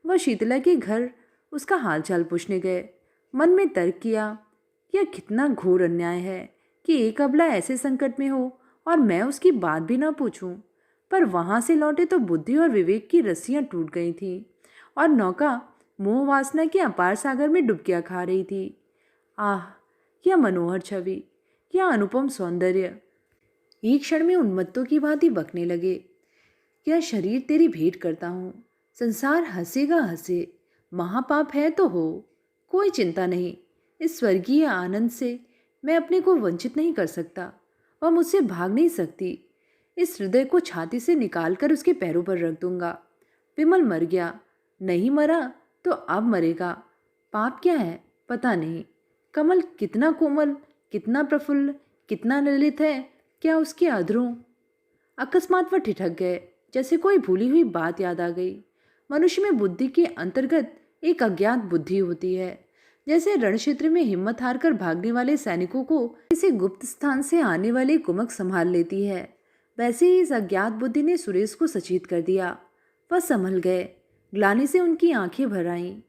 वह शीतला के घर उसका हालचाल पूछने गए। मन में तर्क किया, यह कितना घोर अन्याय है कि एक अबला ऐसे संकट में हो और मैं उसकी बात भी ना पूछूं। पर वहां से लौटे तो बुद्धि और विवेक की रस्सियां टूट गई थीं और नौका मोह वासना के अपार सागर में डुबकियां खा रही थी। आह, यह मनोहर छवि, यह अनुपम सौंदर्य। एक क्षण में उन्मत्तों की भांति बकने लगे। यह शरीर तेरी भेंट करता हूँ, संसार हंसेगा हंसे, महापाप है तो हो, कोई चिंता नहीं। इस स्वर्गीय आनंद से मैं अपने को वंचित नहीं कर सकता और मुझसे भाग नहीं सकती। इस हृदय को छाती से निकालकर उसके पैरों पर रख दूंगा। विमल मर गया, नहीं मरा तो अब मरेगा। पाप क्या है पता नहीं। कमल कितना कोमल, कितना प्रफुल्ल, कितना ललित है, क्या उसके अधरों। अकस्मात वह ठिठक गए, जैसे कोई भूली हुई बात याद आ गई। मनुष्य में बुद्धि के अंतर्गत एक अज्ञात बुद्धि होती है। जैसे रणक्षेत्र में हिम्मत हारकर भागने वाले सैनिकों को किसी गुप्त स्थान से आने वाली कुमक संभाल लेती है, वैसे ही इस अज्ञात बुद्धि ने सुरेश को सचेत कर दिया। वह संभल गए। ग्लानि से उनकी आंखें भर आईं।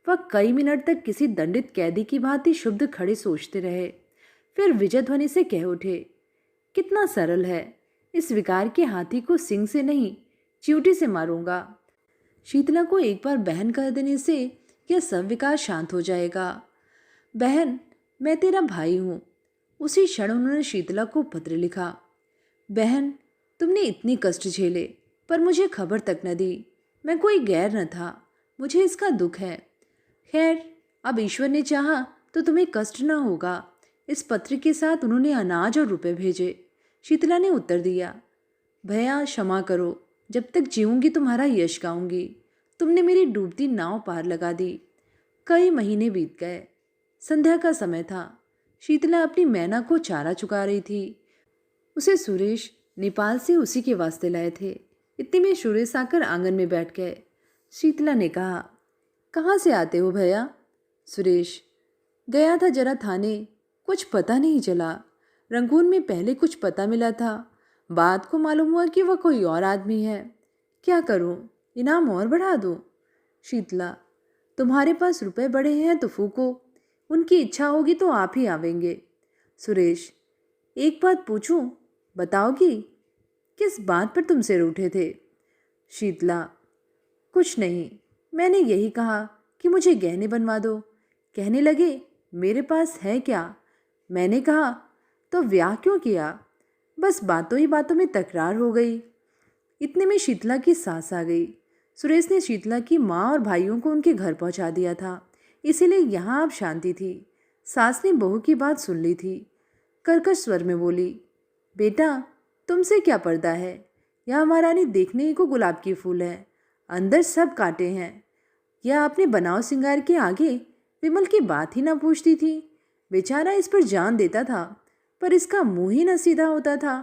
वह कई मिनट तक किसी दंडित कैदी की भांति शुद्ध खड़े सोचते रहे। फिर विजय ध्वनि से कह उठे, कितना सरल है। इस विकार के हाथी को सिंग से नहीं, चिऊटी से मारूंगा। शीतला को एक बार बहन कह देने से यह सब विकार शांत हो जाएगा। बहन, मैं तेरा भाई हूँ। उसी क्षण उन्होंने शीतला को पत्र लिखा। बहन, तुमने इतनी कष्ट झेले पर मुझे खबर तक न दी। मैं कोई गैर न था, मुझे इसका दुख है। खैर, अब ईश्वर ने चाहा तो तुम्हें कष्ट न होगा। इस पत्र के साथ उन्होंने अनाज और रुपए भेजे। शीतला ने उत्तर दिया, भैया क्षमा करो, जब तक जीऊंगी तुम्हारा यश गाऊंगी। तुमने मेरी डूबती नाव पार लगा दी। कई महीने बीत गए। संध्या का समय था। शीतला अपनी मैना को चारा चुका रही थी। उसे सुरेश नेपाल से उसी के वास्ते लाए थे। इतने में सुरेश आकर आंगन में बैठ गए। शीतला ने कहा, कहाँ से आते हो भैया? सुरेश, गया था जरा थाने, कुछ पता नहीं चला। रंगून में पहले कुछ पता मिला था, बाद को मालूम हुआ कि वह कोई और आदमी है। क्या करूं, इनाम और बढ़ा दूं? शीतला, तुम्हारे पास रुपए बड़े हैं तो फूको, उनकी इच्छा होगी तो आप ही आवेंगे। सुरेश, एक बात पूछूं, बताओगी? किस बात पर तुमसे रूठे थे? शीतला, कुछ नहीं, मैंने यही कहा कि मुझे गहने बनवा दो। कहने लगे मेरे पास है क्या? मैंने कहा तो ब्याह क्यों किया? बस बातों ही बातों में तकरार हो गई। इतने में शीतला की सास आ गई। सुरेश ने शीतला की माँ और भाइयों को उनके घर पहुंचा दिया था, इसीलिए यहाँ अब शांति थी। सास ने बहू की बात सुन ली थी। कर्कश स्वर में बोली, बेटा तुमसे क्या पर्दा है? यह महारानी देखने ही को गुलाब की फूल है, अंदर सब कांटे हैं। यह आपने बनाव सिंगार के आगे विमल की बात ही ना पूछती थी। बेचारा इस पर जान देता था, पर इसका मुंह ही न सीधा होता था।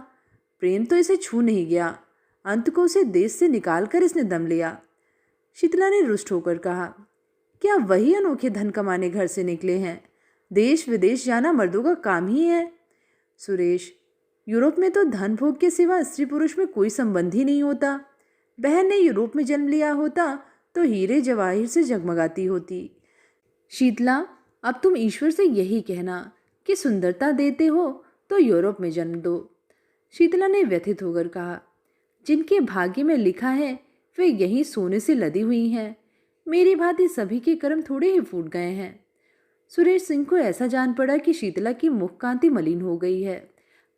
प्रेम तो इसे छू नहीं गया, अंत को उसे देश से निकाल कर इसने दम लिया। शीतला ने रुष्ट होकर कहा, क्या वही अनोखे धन कमाने घर से निकले हैं? देश विदेश जाना मर्दों का काम ही है। सुरेश, यूरोप में तो धन भोग के सिवा स्त्री पुरुष में कोई संबंध ही नहीं होता। बहन ने यूरोप में जन्म लिया होता तो हीरे जवाहिर से जगमगाती होती। शीतला, अब तुम ईश्वर से यही कहना कि सुंदरता देते हो तो यूरोप में जन्म दो। शीतला ने व्यथित होकर कहा, जिनके भाग्य में लिखा है वे यही सोने से लदी हुई हैं। मेरी भांति सभी के कर्म थोड़े ही फूट गए हैं। सुरेश सिंह को ऐसा जान पड़ा कि शीतला की मुख कांति मलिन हो गई है।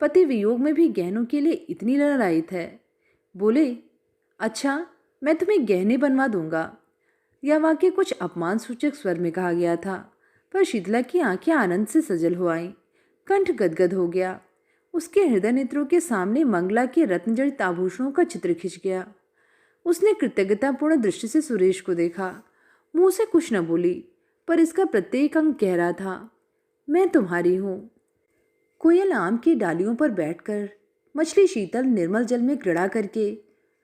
पति वियोग में भी गहनों के लिए इतनी ललायित है। बोले, अच्छा मैं तुम्हें गहने बनवा दूंगा। यह वाक्य कुछ अपमान सूचक स्वर में कहा गया था, पर शीतला की आंखें आनंद से सजल हो आईं। कंठ गदगद हो गया। उसके हृदय नेत्रों के सामने मंगला के रत्नजड़ित आभूषणों का चित्र खिंच गया। उसने कृतज्ञतापूर्ण दृष्टि से सुरेश को देखा। मुंह से कुछ न बोली, पर इसका प्रत्येक अंग कह रहा था, मैं तुम्हारी हूं। कोयल आम की डालियों पर बैठकर, मछली शीतल निर्मल जल में क्रीड़ा करके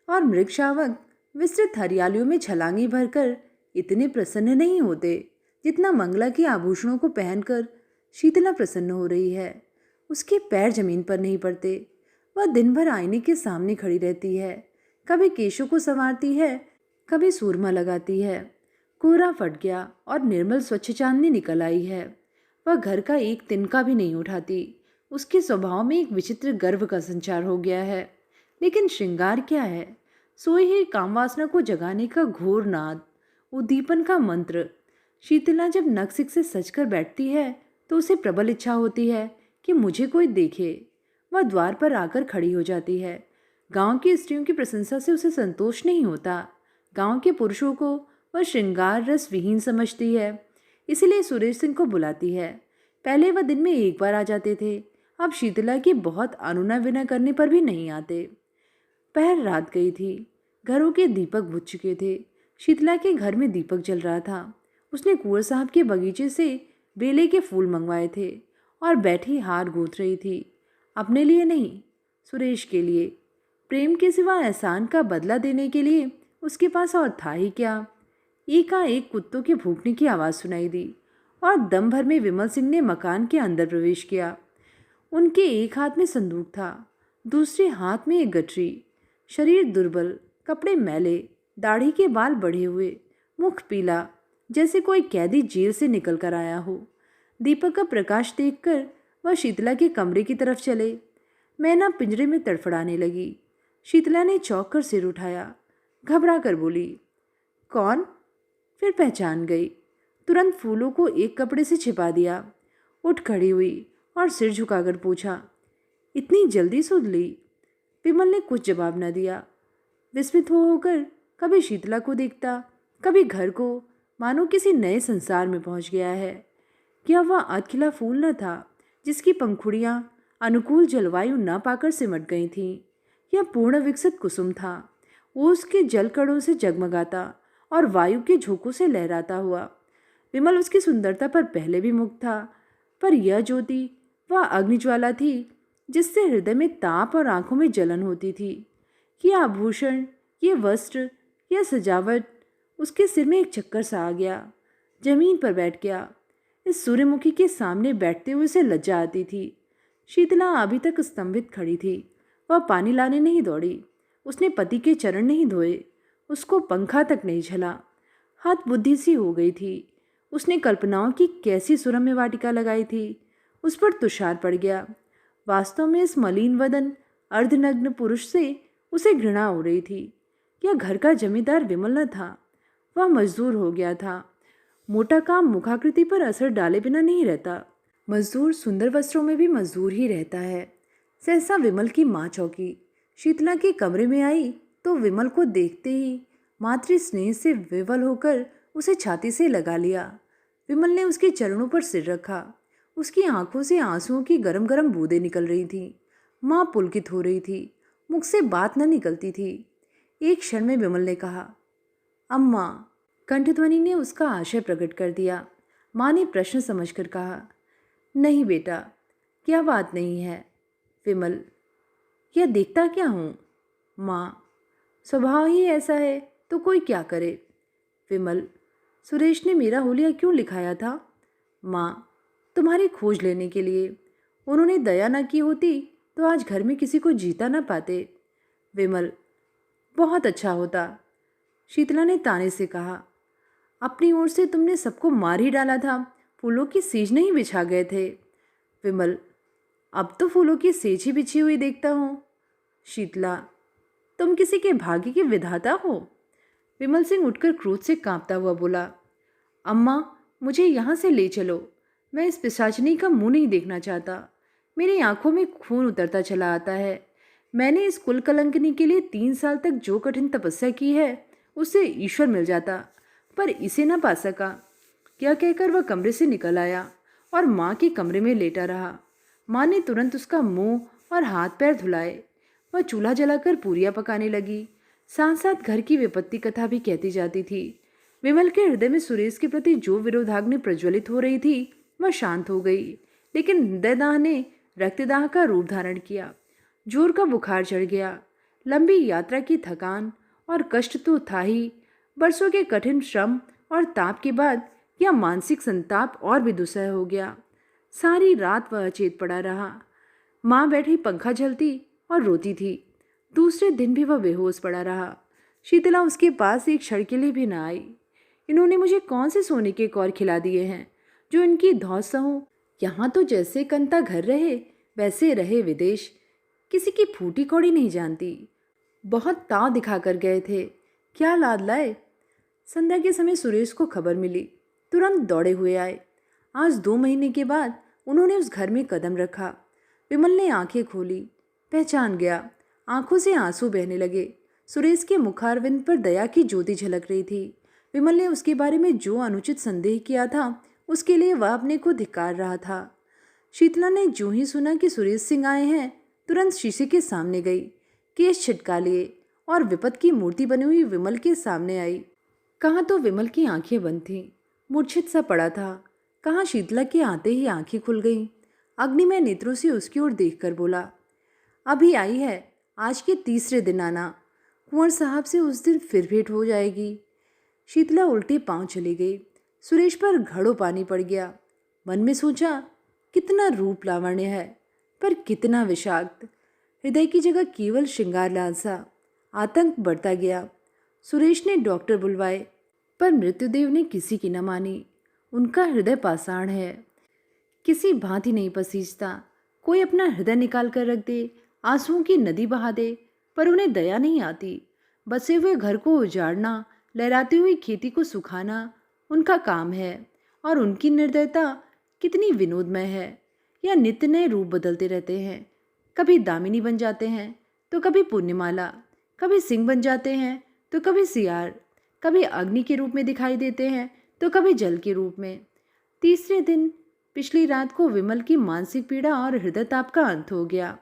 और मृग शावक विस्तृत हरियालियों में छलांगी भरकर इतने प्रसन्न नहीं होते जितना मंगला के आभूषणों को पहनकर शीतला प्रसन्न हो रही है। उसके पैर जमीन पर नहीं पड़ते। वह दिन भर आईने के सामने खड़ी रहती है, कभी केशों को संवारती है, कभी सूरमा लगाती है। कोहरा फट गया और निर्मल स्वच्छ चांदनी निकल आई है। वह घर का एक तिनका भी नहीं उठाती। उसके स्वभाव में एक विचित्र गर्व का संचार हो गया है। लेकिन श्रृंगार क्या है? सोई ही कामवासना को जगाने का घोर नाद, उद्दीपन का मंत्र। शीतला जब नक्सिक से सजकर बैठती है तो उसे प्रबल इच्छा होती है कि मुझे कोई देखे। वह द्वार पर आकर खड़ी हो जाती है। गांव की स्त्रियों की प्रशंसा से उसे संतोष नहीं होता। गांव के पुरुषों को वह श्रृंगार रस विहीन समझती है, इसलिए सुरेश सिंह को बुलाती है। पहले वह दिन में एक बार आ जाते थे, अब शीतला की बहुत अनुनय विनय करने पर भी नहीं आते। पहर रात गई थी, घरों के दीपक बुझ चुके थे। शीतला के घर में दीपक जल रहा था। उसने कुंवर साहब के बगीचे से बेले के फूल मंगवाए थे और बैठी हार गूंथ रही थी। अपने लिए नहीं, सुरेश के लिए। प्रेम के सिवा एहसान का बदला देने के लिए उसके पास और था ही क्या। एकाएक कुत्तों के भूखने की आवाज़ सुनाई दी और दम भर में विमल सिंह ने मकान के अंदर प्रवेश किया। उनके एक हाथ में संदूक था, दूसरे हाथ में एक गठरी। शरीर दुर्बल, कपड़े मैले, दाढ़ी के बाल बढ़े हुए, मुख पीला, जैसे कोई कैदी जेल से निकल कर आया हो। दीपक का प्रकाश देखकर वह शीतला के कमरे की तरफ चले। मैना पिंजरे में तड़फड़ाने लगी। शीतला ने चौंक कर सिर उठाया, घबरा कर बोली, कौन? फिर पहचान गई। तुरंत फूलों को एक कपड़े से छिपा दिया। उठ खड़ी हुई और सिर झुकाकर पूछा, इतनी जल्दी सुध ली? विमल ने कुछ जवाब न दिया। विस्मित होकर कभी शीतला को देखता, कभी घर को, मानो किसी नए संसार में पहुंच गया है। क्या वह अधखिला फूल न था जिसकी पंखुड़ियां अनुकूल जलवायु न पाकर सिमट गई थीं? यह पूर्ण विकसित कुसुम था, ओस के जलकणों से जगमगाता और वायु के झोंकों से लहराता हुआ। विमल उसकी सुंदरता पर पहले भी मुग्ध था, पर यह ज्योति, वह अग्निज्वाला थी जिससे हृदय में ताप और आंखों में जलन होती थी। ये आभूषण, ये वस्त्र, यह सजावट, उसके सिर में एक चक्कर सा आ गया। जमीन पर बैठ गया। इस सूर्यमुखी के सामने बैठते हुए उसे लज्जा आती थी। शीतला अभी तक स्तंभित खड़ी थी। वह पानी लाने नहीं दौड़ी, उसने पति के चरण नहीं धोए, उसको पंखा तक नहीं झला। हाथ बुद्धि सी हो गई थी। उसने कल्पनाओं की कैसी सुरम्य वाटिका लगाई थी, उस पर तुषार पड़ गया। वास्तव में इस मलिन वदन अर्धनग्न पुरुष से उसे घृणा हो रही थी। यह घर का जमींदार विमल न था, वह मजदूर हो गया था। मोटा काम मुखाकृति पर असर डाले बिना नहीं रहता। मजदूर सुंदर वस्त्रों में भी मजदूर ही रहता है। सहसा विमल की माँ चौंकी। शीतला के कमरे में आई तो विमल को देखते ही मातृ स्नेह से विवल होकर उसे छाती से लगा लिया। विमल ने उसके चरणों पर सिर रखा। उसकी आंखों से आंसुओं की गरम गरम बूंदें निकल रही थीं। माँ पुलकित हो रही थी, मुख से बात न निकलती थी। एक क्षण में विमल ने कहा, अम्मा। कंठध्वनि ने उसका आशय प्रकट कर दिया। माँ ने प्रश्न समझकर कहा, नहीं बेटा, क्या बात नहीं है। विमल, यह देखता क्या हूँ। माँ, स्वभाव ही ऐसा है तो कोई क्या करे। विमल, सुरेश ने मेरा हुलिया क्यों लिखाया था। माँ, तुम्हारी खोज लेने के लिए। उन्होंने दया न की होती तो आज घर में किसी को जीता न पाते। विमल, बहुत अच्छा होता। शीतला ने ताने से कहा, अपनी ओर से तुमने सबको मार ही डाला था, फूलों की सेज नहीं बिछा गए थे। विमल, अब तो फूलों की सेज ही बिछी हुई देखता हूँ। शीतला, तुम किसी के भाग्य के विधाता हो। विमल सिंह उठकर क्रोध से कांपता हुआ बोला, अम्मा, मुझे यहाँ से ले चलो। मैं इस पिशाचिनी का मुंह नहीं देखना चाहता। मेरी आंखों में खून उतरता चला आता है। मैंने इस कुल कलंकनी के लिए 3 साल तक जो कठिन तपस्या की है, उससे ईश्वर मिल जाता, पर इसे न पा सका। यह कहकर वह कमरे से निकल आया और माँ के कमरे में लेटा रहा। माँ ने तुरंत उसका मुंह और हाथ पैर धुलाए। वह चूल्हा जलाकर पूरियां पकाने लगी। साथ साथ घर की विपत्ति कथा भी कहती जाती थी। विमल के हृदय में सुरेश के प्रति जो विरोधाग्नि प्रज्वलित हो रही थी वह शांत हो गई, लेकिन हृदयदाह ने रक्तदाह का रूप धारण किया। जोर का बुखार चढ़ गया। लंबी यात्रा की थकान और कष्ट तो था ही, बरसों के कठिन श्रम और ताप के बाद यह मानसिक संताप और भी दुस्सह हो गया। सारी रात वह अचेत पड़ा रहा। माँ बैठी पंखा झलती और रोती थी। दूसरे दिन भी वह बेहोश पड़ा रहा। शीतला उसके पास एक क्षण के लिए भी ना आई। इन्होंने मुझे कौन से सोने के कौर खिला दिए हैं जो इनकी धौस सहूं। यहाँ तो जैसे कंता घर रहे वैसे रहे विदेश। किसी की फूटी कौड़ी नहीं जानती। बहुत ताव दिखा कर गए थे, क्या लाद लाए। संध्या के समय सुरेश को खबर मिली, तुरंत दौड़े हुए आए। आज 2 महीने के बाद उन्होंने उस घर में कदम रखा। विमल ने आंखें खोली, पहचान गया। आंखों से आंसू बहने लगे। सुरेश के मुखारविंद पर दया की ज्योति झलक रही थी। विमल ने उसके बारे में जो अनुचित संदेह किया था उसके लिए वह अपने को धिक्कार रहा था। शीतला ने जो ही सुना कि सुरेश सिंह आए हैं, तुरंत शीशे के सामने गई, केश छिटका लिए और विपत की मूर्ति बनी हुई विमल के सामने आई। कहाँ तो विमल की आंखें बंद थीं, मूर्छित सा पड़ा था। कहाँ शीतला के आते ही आंखें खुल गईं। अग्निमय नेत्रों से उसकी ओर देखकर बोला, अभी आई है, आज के तीसरे दिन आना। कुंवर साहब से उस दिन फिर भेंट हो जाएगी। शीतला उल्टे पांव चली गई। सुरेश पर घड़ों पानी पड़ गया। मन में सोचा, कितना रूप लावण्य है, पर कितना विषाक्त। हृदय की जगह केवल श्रृंगार लालसा। आतंक बढ़ता गया। सुरेश ने डॉक्टर बुलवाए, पर मृत्युदेव ने किसी की न मानी। उनका हृदय पाषाण है, किसी भांति नहीं पसीजता। कोई अपना हृदय निकाल कर रख दे, आंसुओं की नदी बहा दे, पर उन्हें दया नहीं आती। बसे हुए घर को उजाड़ना, लहराती हुई खेती को सुखाना उनका काम है। और उनकी निर्दयता कितनी विनोदमय है। यह नित्य नए रूप बदलते रहते हैं। कभी दामिनी बन जाते हैं तो कभी पुण्यमाला, कभी सिंह बन जाते हैं तो कभी सियार, कभी अग्नि के रूप में दिखाई देते हैं तो कभी जल के रूप में। तीसरे दिन पिछली रात को विमल की मानसिक पीड़ा और हृदय ताप का अंत हो गया।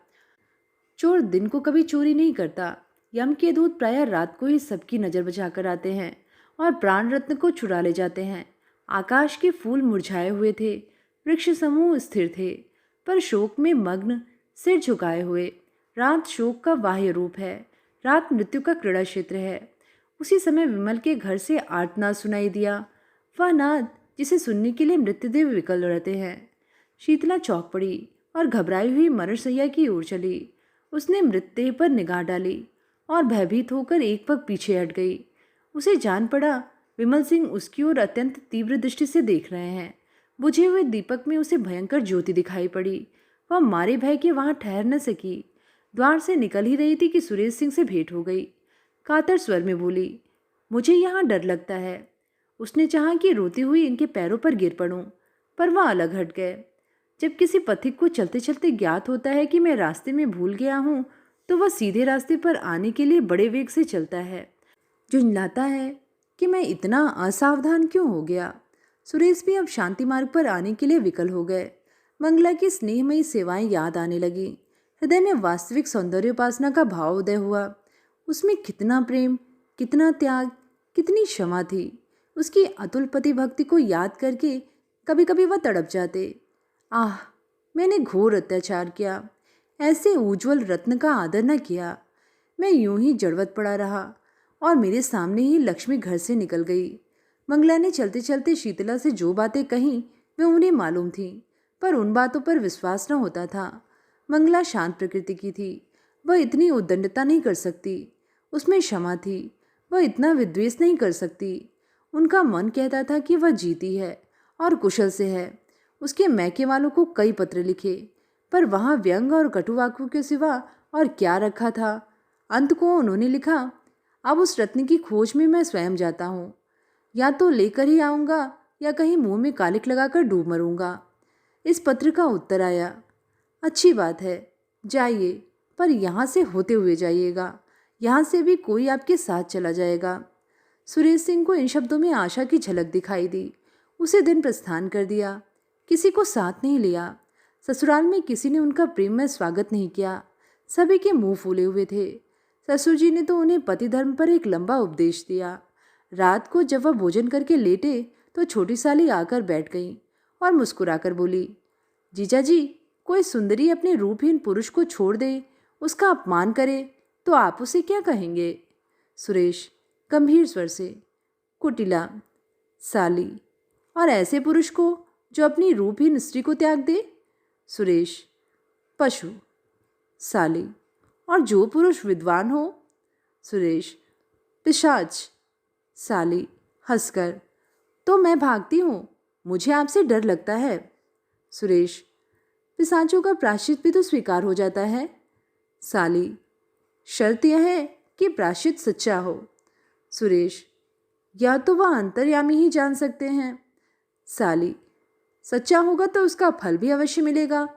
चोर दिन को कभी चोरी नहीं करता। यम के दूत प्रायः रात को ही सबकी नजर बचाकर आते हैं और प्राण रत्न को चुरा ले जाते हैं। आकाश के फूल मुरझाए हुए थे, वृक्ष समूह स्थिर थे, पर शोक में मग्न सिर झुकाए हुए। रात शोक का बाह्य रूप है, रात मृत्यु का क्रीड़ा क्षेत्र है। उसी समय विमल के घर से आर्तनाद सुनाई दिया, वह नाद जिसे सुनने के लिए मृत्युदेव विकल रहते हैं। शीतला चौंक पड़ी और घबराई हुई मरसैया की ओर चली। उसने मृतदेह पर निगाह डाली और भयभीत होकर एक पग पीछे हट गई। उसे जान पड़ा विमल सिंह उसकी ओर अत्यंत तीव्र दृष्टि से देख रहे हैं। बुझे हुए दीपक में उसे भयंकर ज्योति दिखाई पड़ी। वह मारे भय के वहां ठहर न सकी। द्वार से निकल ही रही थी कि सुरेश सिंह से भेंट हो गई। कातर स्वर में बोली, मुझे यहाँ डर लगता है। उसने चाहा कि रोती हुई इनके पैरों पर गिर पड़ूं, पर वह अलग हट गए। जब किसी पथिक को चलते चलते ज्ञात होता है कि मैं रास्ते में भूल गया हूँ, तो वह सीधे रास्ते पर आने के लिए बड़े वेग से चलता है। झुंझलाता है कि मैं इतना असावधान क्यों हो गया। सुरेश भी अब शांति मार्ग पर आने के लिए विकल हो गए। मंगला की स्नेहमयी सेवाएं याद आने लगी। हृदय में वास्तविक सौंदर्योपासना का भाव उदय हुआ। उसमें कितना प्रेम, कितना त्याग, कितनी क्षमा थी। उसकी अतुल पति भक्ति को याद करके कभी कभी वह तड़प जाते। आह, मैंने घोर अत्याचार किया। ऐसे उज्ज्वल रत्न का आदर न किया। मैं यूं ही जड़वत पड़ा रहा और मेरे सामने ही लक्ष्मी घर से निकल गई। मंगला ने चलते चलते शीतला से जो बातें कहीं वे उन्हें मालूम थीं, पर उन बातों पर विश्वास न होता था। मंगला शांत प्रकृति की थी। वह इतनी उद्दंडता नहीं कर सकती। उसमें क्षमा थी। वह इतना विद्वेष नहीं कर सकती। उनका मन कहता था कि वह जीती है और कुशल से है। उसके मैके वालों को कई पत्र लिखे, पर वहाँ व्यंग और कटुवाक्यों के सिवा और क्या रखा था। अंत को उन्होंने लिखा, अब उस रत्न की खोज में मैं स्वयं जाता हूँ। या तो लेकर ही आऊँगा या कहीं मुंह में कालिक लगाकर डूब मरूंगा। इस पत्र का उत्तर आया, अच्छी बात है, जाइए, पर यहाँ से होते हुए जाइएगा। यहाँ से भी कोई आपके साथ चला जाएगा। सुरेश सिंह को इन शब्दों में आशा की झलक दिखाई दी। उसे दिन प्रस्थान कर दिया। किसी को साथ नहीं लिया। ससुराल में किसी ने उनका प्रेम में स्वागत नहीं किया। सभी के मुंह फूले हुए थे। ससुर जी ने तो उन्हें पति धर्म पर एक लंबा उपदेश दिया। रात को जब वह भोजन करके लेटे तो छोटी साली आकर बैठ गई और मुस्कुराकर बोली, जीजा जी, कोई सुंदरी अपने रूपहीन पुरुष को छोड़ दे, उसका अपमान करे, तो आप उसे क्या कहेंगे? सुरेश गंभीर स्वर से, कुटिला। साली, और ऐसे पुरुष को जो अपनी रूपहीन स्त्री को त्याग दे? सुरेश, पशु। साली, और जो पुरुष विद्वान हो? सुरेश, पिशाच। साली हंसकर, तो मैं भागती हूँ, मुझे आपसे डर लगता है। सुरेश, पिशाचों का प्रायश्चित भी तो स्वीकार हो जाता है। साली, शर्त यह है कि प्रायश्चित सच्चा हो। सुरेश, या तो वह अंतर्यामी ही जान सकते हैं। साली, सच्चा होगा तो उसका फल भी अवश्य मिलेगा,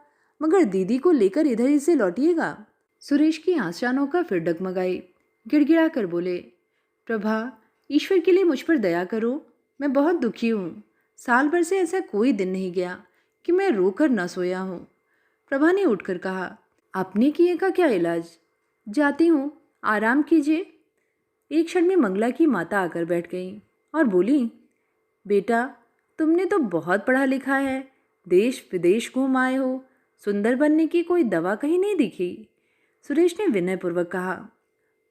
मगर दीदी को लेकर इधर ही से लौटिएगा। सुरेश की आशानों का फिर डगमगाई। गिड़गिड़ा कर बोले, प्रभा, ईश्वर के लिए मुझ पर दया करो, मैं बहुत दुखी हूँ। साल भर से ऐसा कोई दिन नहीं गया कि मैं रोकर न सोया हूँ। प्रभा ने उठकर कहा, आपने किए का क्या इलाज? जाती हूँ, आराम कीजिए। एक क्षण में मंगला की माता आकर बैठ गई और बोली, बेटा, तुमने तो बहुत पढ़ा लिखा है, देश विदेश घूम आए हो, सुंदर बनने की कोई दवा कहीं नहीं दिखी। सुरेश ने विनयपूर्वक कहा,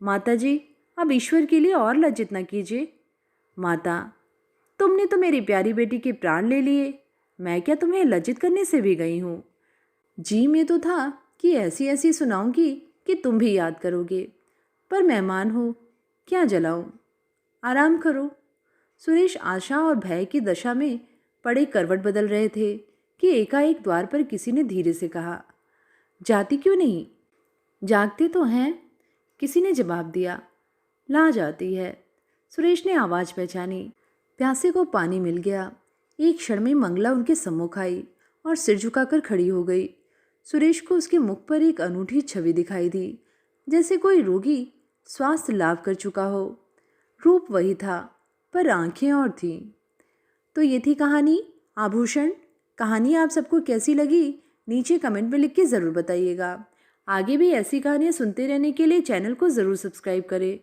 माता जी, अब ईश्वर के लिए और लज्जित न कीजिए। माता, तुमने तो मेरी प्यारी बेटी के प्राण ले लिए, मैं क्या तुम्हें लज्जित करने से भी गई हूँ? जी में तो था कि ऐसी ऐसी सुनाऊंगी कि तुम भी याद करोगे, पर मेहमान हो, क्या जलाऊं? आराम करो। सुरेश आशा और भय की दशा में पड़े करवट बदल रहे थे कि एकाएक द्वार पर किसी ने धीरे से कहा, जाती क्यों नहीं? जागते तो हैं, किसी ने जवाब दिया। ला जाती है। सुरेश ने आवाज़ पहचानी। प्यासे को पानी मिल गया। एक क्षण में मंगला उनके सम्मुख आई और सिर झुकाकर खड़ी हो गई। सुरेश को उसके मुख पर एक अनूठी छवि दिखाई दी, जैसे कोई रोगी स्वास्थ्य लाभ कर चुका हो। रूप वही था, पर आंखें और थीं। तो ये थी कहानी आभूषण। कहानी आप सबको कैसी लगी नीचे कमेंट में लिख के ज़रूर बताइएगा। आगे भी ऐसी कहानियाँ सुनते रहने के लिए चैनल को ज़रूर सब्सक्राइब करें।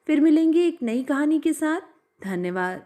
फिर मिलेंगे एक नई कहानी के साथ। धन्यवाद।